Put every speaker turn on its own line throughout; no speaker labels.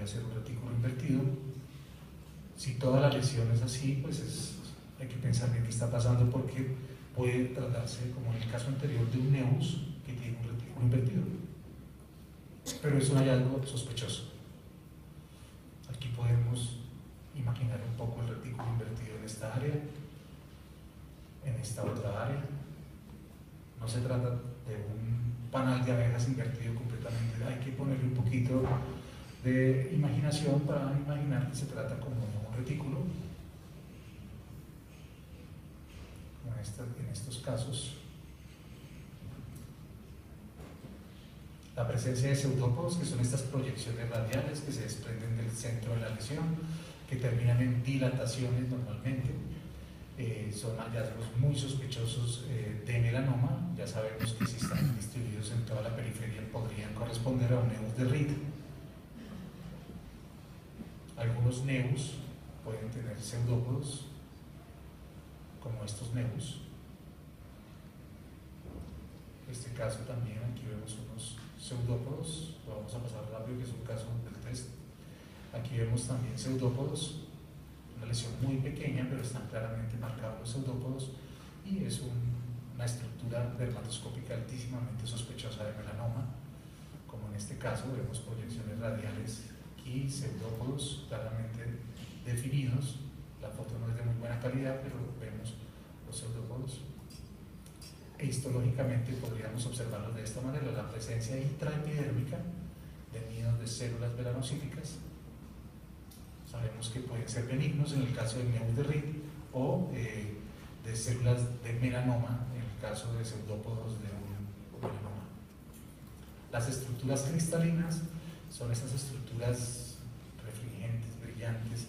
ser un retículo invertido. Si toda la lesión es así, pues hay que pensar bien qué está pasando, porque puede tratarse, como en el caso anterior, de un nevus que tiene un retículo invertido. Pero es un hallazgo sospechoso. Aquí podemos imaginar un poco el retículo invertido en esta área, en esta otra área. No se trata de un panal de abejas invertido completamente, hay que ponerle un poquito de imaginación para imaginar que se trata como un retículo, como en estos casos. La presencia de pseudópodos, que son estas proyecciones radiales que se desprenden del centro de la lesión, que terminan en dilataciones normalmente. Son hallazgos muy sospechosos de melanoma. Ya sabemos que si están distribuidos en toda la periferia podrían corresponder a un nevus de Reed. Algunos nevus pueden tener pseudópodos, como estos nevus. En este caso también aquí vemos unos pseudópodos, lo vamos a pasar rápido, que es un caso del test. Aquí vemos también pseudópodos, una lesión muy pequeña, pero están claramente marcados los pseudópodos, y es una estructura dermatoscópica altísimamente sospechosa de melanoma, como en este caso vemos proyecciones radiales aquí, pseudópodos claramente definidos. La foto no es de muy buena calidad, pero vemos los pseudópodos. E histológicamente podríamos observarlos de esta manera: la presencia intraepidérmica de nidos de células melanocíticas. Sabemos que pueden ser benignos en el caso del nevus de Reed, o de células de melanoma en el caso de pseudópodos de un melanoma. Las estructuras cristalinas son esas estructuras refringentes, brillantes,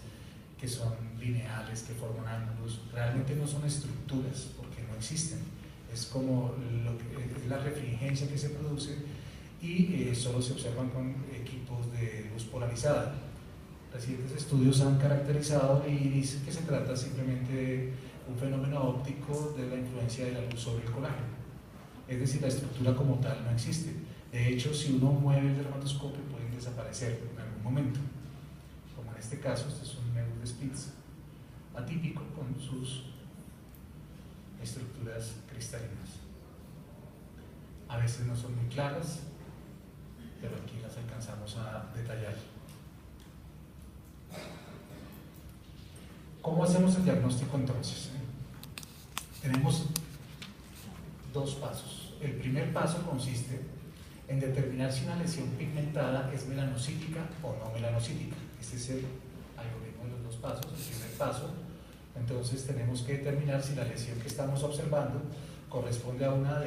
que son lineales, que forman ángulos. Realmente no son estructuras porque no existen, es como es la refringencia que se produce, y solo se observan con equipos de luz polarizada. Recientes estudios han caracterizado y dicen que se trata simplemente de un fenómeno óptico de la influencia de la luz sobre el colágeno. Es decir, la estructura como tal no existe. De hecho, si uno mueve el dermatoscopio pueden desaparecer en algún momento, como en este caso. Este es un nevus de Spitz atípico con sus estructuras cristalinas. A veces no son muy claras, pero aquí las alcanzamos a detallar. ¿Cómo hacemos el diagnóstico entonces? Tenemos dos pasos. El primer paso consiste en determinar si una lesión pigmentada es melanocítica o no melanocítica. Este es el algoritmo de los dos pasos. El primer paso, entonces, tenemos que determinar si la lesión que estamos observando corresponde a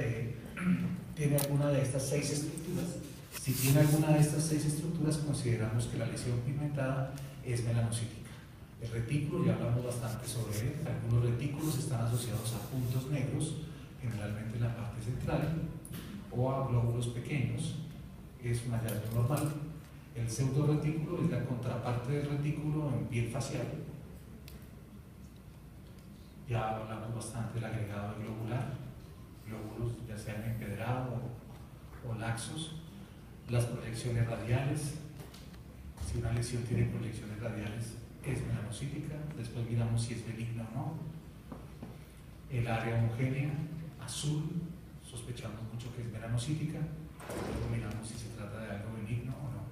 tiene alguna de estas 6 estructuras. Si tiene alguna de estas 6 estructuras, consideramos que la lesión pigmentada es melanocítica. El retículo, ya hablamos bastante sobre él. Algunos retículos están asociados a puntos negros, generalmente en la parte central, o a glóbulos pequeños. Es un hallazgo normal. El pseudoretículo es la contraparte del retículo en piel facial. Ya hablamos bastante del agregado globular, glóbulos ya sean empedrados o laxos. Las proyecciones radiales, si una lesión tiene proyecciones radiales, es melanocítica. Después miramos si es benigna o no. El área homogénea, azul, sospechamos mucho que es melanocítica. Luego miramos si se trata de algo benigno o no.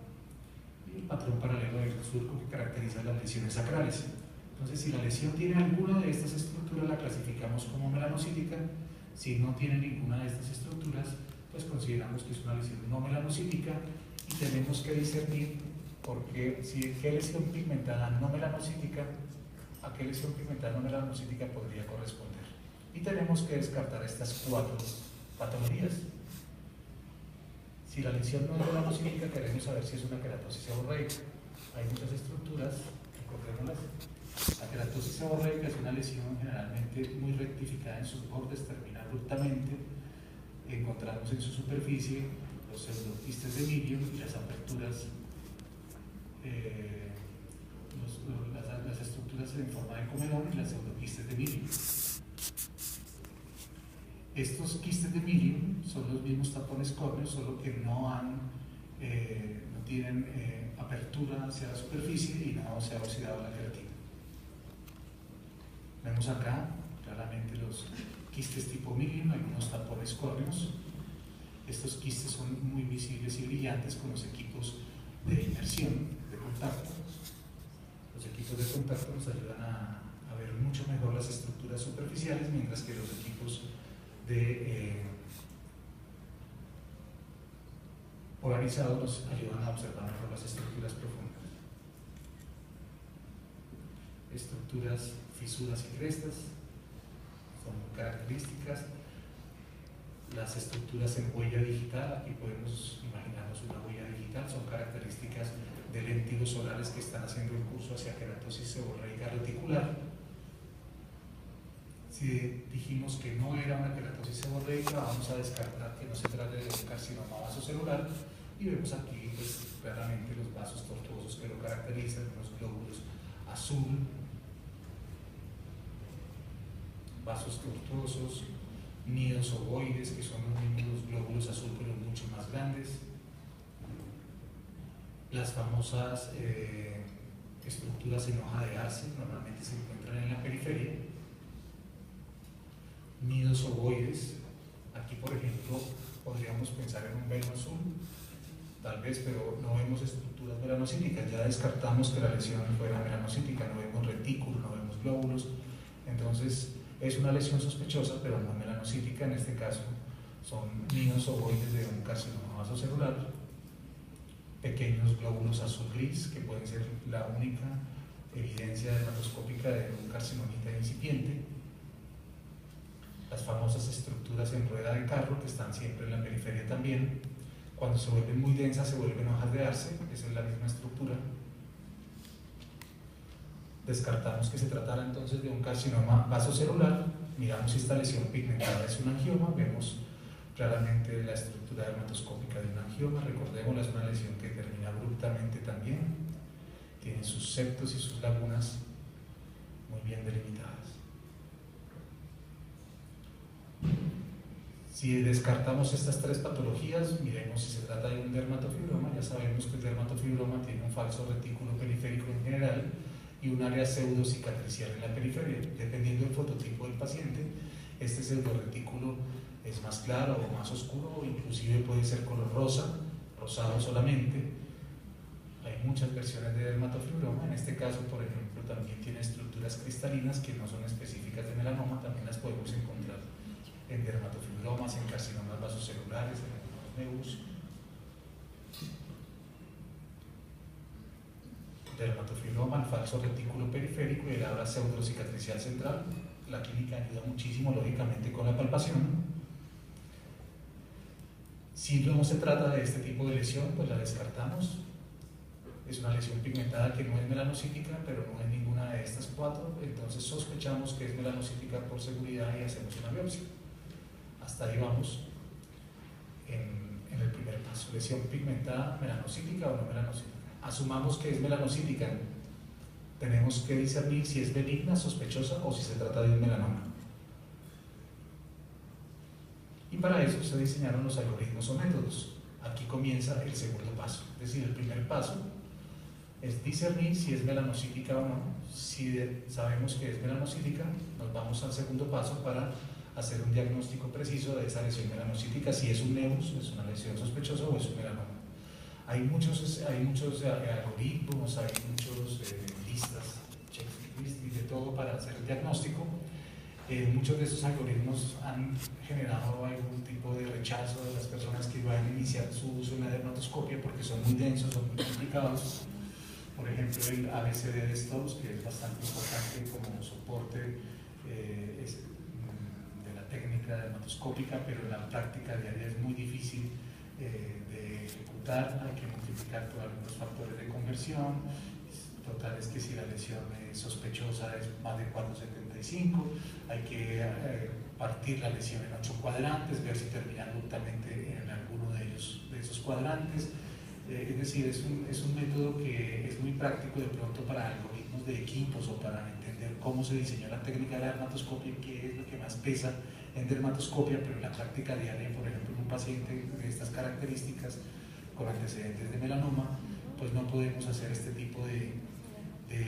Y el patrón paralelo del surco, que caracteriza las lesiones sacrales. Entonces, si la lesión tiene alguna de estas estructuras, la clasificamos como melanocítica. Si no tiene ninguna de estas estructuras, pues consideramos que es una lesión no melanocítica, y tenemos que discernir porque qué lesión pigmentada no melanocítica, a qué lesión pigmentada no melanocítica podría corresponder. Y tenemos que descartar estas 4 patologías. Si la lesión no es melanocítica, queremos saber si es una queratosis seborreica. Hay muchas estructuras, recordémoslas. La queratosis seborreica es una lesión generalmente muy rectificada en sus bordes, termina abruptamente. Encontramos en su superficie los pseudoquistes de Milium y las aperturas, las estructuras en forma de comedón y las pseudoquistes de Milium. Estos quistes de Milium son los mismos tapones córneos, solo que no han no tienen apertura hacia la superficie y no se ha oxidado la queratina. Vemos acá claramente los quistes tipo milium, algunos tapones córneos. Estos quistes son muy visibles y brillantes con los equipos de inmersión, de contacto. Los equipos de contacto nos ayudan a ver mucho mejor las estructuras superficiales, mientras que los equipos de polarizados nos ayudan a observar mejor las estructuras profundas. Estructuras, fisuras y crestas son características. Las estructuras en huella digital, aquí podemos imaginarnos una huella digital, son características de lentigos solares que están haciendo el curso hacia queratosis seborreica reticular. Si dijimos que no era una queratosis seborreica, vamos a descartar que no se trate de un carcinoma vasocelular, y vemos aquí pues, claramente los vasos tortuosos que lo caracterizan, los glóbulos azul, vasos tortuosos, nidos ovoides, que son los mismos glóbulos azul pero mucho más grandes, las famosas estructuras en hoja de arce, normalmente se encuentran en la periferia, nidos ovoides. Aquí por ejemplo podríamos pensar en un velo azul, tal vez, pero no vemos estructuras melanocíticas. Ya descartamos que la lesión fuera melanocítica, no vemos retículo, no vemos glóbulos. Entonces es una lesión sospechosa, pero no melanocítica. En este caso son nidos ovoides de un carcinoma vasocelular, pequeños glóbulos azul-gris, que pueden ser la única evidencia dermatoscópica de un carcinomita incipiente. Las famosas estructuras en rueda de carro, que están siempre en la periferia también. Cuando se vuelven muy densas se vuelven hojas de arce, esa es la misma estructura. Descartamos que se tratara entonces de un carcinoma vasocelular. Miramos si esta lesión pigmentada es un angioma, vemos claramente la estructura dermatoscópica de un angioma. Recordemos, es una lesión que termina abruptamente también, tiene sus septos y sus lagunas muy bien delimitadas. Si descartamos estas tres patologías, miremos si se trata de un dermatofibroma. Ya sabemos que el dermatofibroma tiene un falso retículo periférico en general y un área pseudocicatricial en la periferia. Dependiendo del fototipo del paciente, este pseudoretículo es más claro o más oscuro, o inclusive puede ser color rosa, rosado solamente. Hay muchas versiones de dermatofibroma. En este caso, por ejemplo, también tiene estructuras cristalinas que no son específicas de melanoma, también las podemos encontrar en dermatofibromas, en carcinomas vasocelulares, en algunos nevus. Dermatofibroma, el falso retículo periférico y el área pseudocicatricial central. La clínica ayuda muchísimo, lógicamente, con la palpación. Si no se trata de este tipo de lesión, pues la descartamos. Es una lesión pigmentada que no es melanocítica, pero no es ninguna de estas cuatro, entonces sospechamos que es melanocítica por seguridad y hacemos una biopsia. Hasta ahí vamos en el primer paso. Lesión pigmentada, melanocítica o no melanocítica. Asumamos que es melanocítica. Tenemos que discernir si es benigna, sospechosa o si se trata de un melanoma. Y para eso se diseñaron los algoritmos o métodos. Aquí comienza el segundo paso. Es decir, el primer paso es discernir si es melanocítica o no. Si sabemos que es melanocítica, nos vamos al segundo paso para hacer un diagnóstico preciso de esa lesión melanocítica, si es un nevus, es una lesión sospechosa o es un melanoma. Hay muchos algoritmos, hay muchos listas, checklists y de todo para hacer el diagnóstico. Muchos de esos algoritmos han generado algún tipo de rechazo de las personas que van a iniciar su uso en la dermatoscopia porque son muy densos, son muy complicados. Por ejemplo, el ABCD de Stokes, que es bastante importante como soporte de la técnica dermatoscópica, pero en la práctica diaria es muy difícil de ejecutar. Hay que multiplicar por algunos factores de conversión. Total es que si la lesión es sospechosa es más de 4,75, hay que partir la lesión en 8 cuadrantes, ver si termina abruptamente en alguno de esos cuadrantes. Es decir, es un método que es muy práctico de pronto para algoritmos de equipos o para entender cómo se diseñó la técnica de la dermatoscopia, qué es lo que más pesa en dermatoscopia, pero en la práctica diaria, por ejemplo, en un paciente de estas características, con antecedentes de melanoma, pues no podemos hacer este tipo de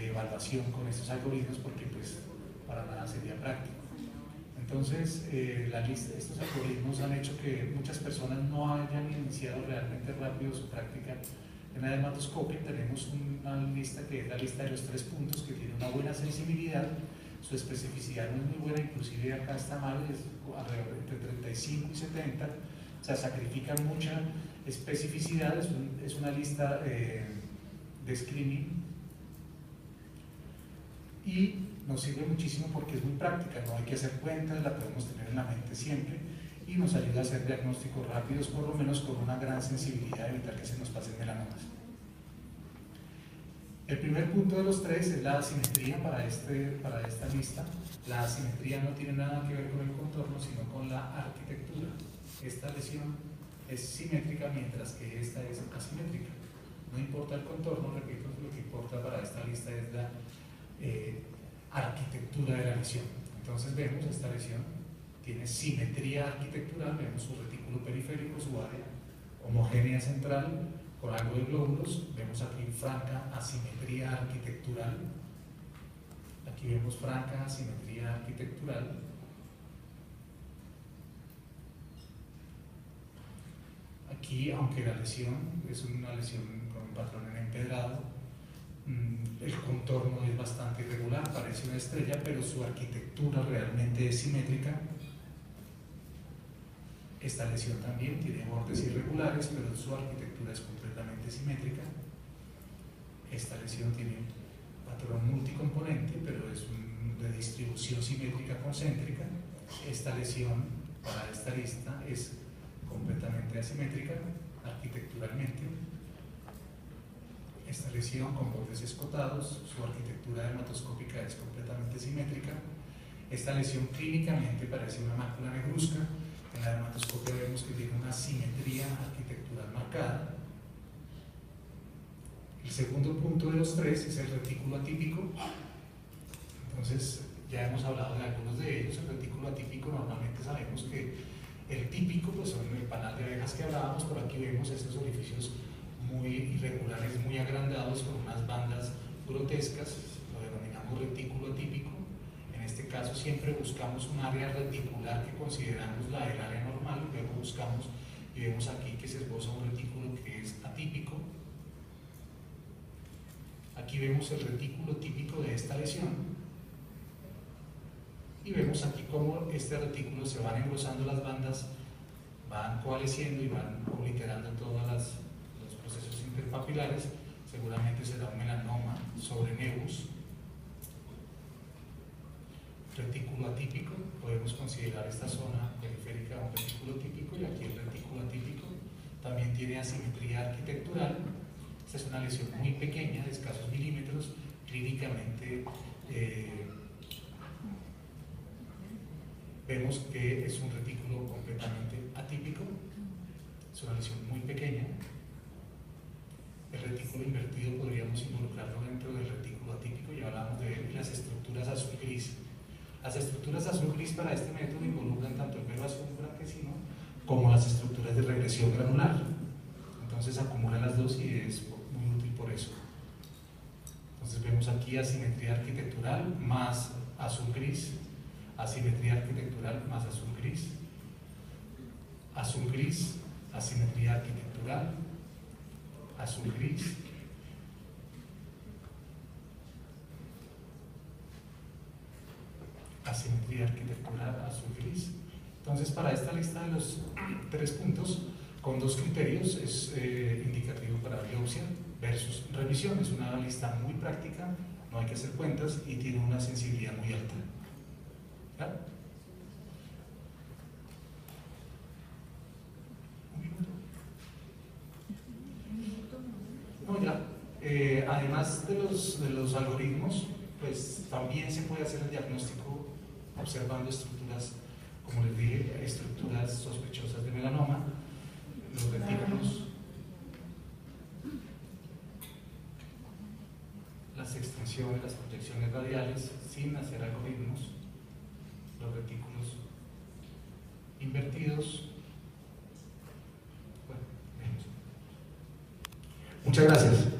evaluación con estos algoritmos porque pues para nada sería práctico. Entonces, estos algoritmos han hecho que muchas personas no hayan iniciado realmente rápido su práctica en la dermatoscopia. Tenemos una lista que es la lista de los 3 puntos, que tiene una buena sensibilidad, su especificidad no es muy buena, inclusive acá está mal, es alrededor entre 35 y 70, o sea, sacrifican mucha especificidad, es una lista de screening, y nos sirve muchísimo porque es muy práctica, no hay que hacer cuentas, la podemos tener en la mente siempre y nos ayuda a hacer diagnósticos rápidos, por lo menos con una gran sensibilidad, evitar que se nos pasen melanomas. El primer punto de los 3 es la asimetría para esta lista. La asimetría no tiene nada que ver con el contorno, sino con la arquitectura. Esta lesión es simétrica, mientras que esta es asimétrica. No importa el contorno, repito, lo que importa para esta lista es la arquitectura de la lesión. Entonces vemos esta lesión, tiene simetría arquitectural, vemos su retículo periférico, su área homogénea central con algo de glóbulos, vemos aquí franca asimetría arquitectural, aquí vemos franca asimetría arquitectural, aquí aunque la lesión es una lesión con un patrón en empedrado, el contorno es bastante irregular, parece una estrella, pero su arquitectura realmente es simétrica. Esta lesión también tiene bordes irregulares, pero su arquitectura es completamente simétrica. Esta lesión tiene patrón multicomponente, pero es de distribución simétrica concéntrica. Esta lesión para esta lista es completamente asimétrica arquitecturalmente. Esta lesión con bordes escotados, su arquitectura dermatoscópica es completamente simétrica. Esta lesión clínicamente parece una mácula negruzca. En la dermatoscopia vemos que tiene una simetría arquitectural marcada. El segundo punto de los 3 es el retículo atípico. Entonces, ya hemos hablado de algunos de ellos. El retículo atípico normalmente sabemos que el típico pues son el panal de abejas que hablábamos, por aquí vemos estos orificios muy irregulares, muy agrandados, con unas bandas grotescas, lo denominamos retículo atípico. En este caso siempre buscamos un área reticular que consideramos la del área normal, luego buscamos y vemos aquí que se esboza un retículo que es atípico. Aquí vemos el retículo típico de esta lesión y vemos aquí cómo este retículo se van engrosando las bandas, van coalesciendo y van obliterando todos los procesos interpapilares. Seguramente será un melanoma sobre nevus. Retículo atípico, podemos considerar esta zona periférica un retículo típico, y aquí el retículo atípico también tiene asimetría arquitectural. Esta es una lesión muy pequeña, de escasos milímetros, clínicamente vemos que es un retículo completamente atípico, es una lesión muy pequeña. El retículo invertido podríamos involucrarlo dentro del retículo atípico, y hablamos de él, y las estructuras azul-gris. Las estructuras azul-gris para este método involucran tanto el velo azul blanquecino como las estructuras de regresión granular. Entonces acumulan las dos y es muy útil por eso. Entonces vemos aquí asimetría arquitectural más azul-gris, asimetría arquitectural más azul-gris, azul-gris, asimetría arquitectural, azul-gris, asimetría arquitectural azul-gris. Entonces, para esta lista de los 3 puntos, con 2 criterios, es indicativo para biopsia versus revisión. Es una lista muy práctica, no hay que hacer cuentas y tiene una sensibilidad muy alta. ¿Ya? No, ya. Además de los algoritmos, pues también se puede hacer el diagnóstico observando estructuras, como les dije, estructuras sospechosas de melanoma, los retículos, las extensiones, las proyecciones radiales, sin hacer algoritmos, los retículos invertidos. Bueno, vemos.
Muchas gracias.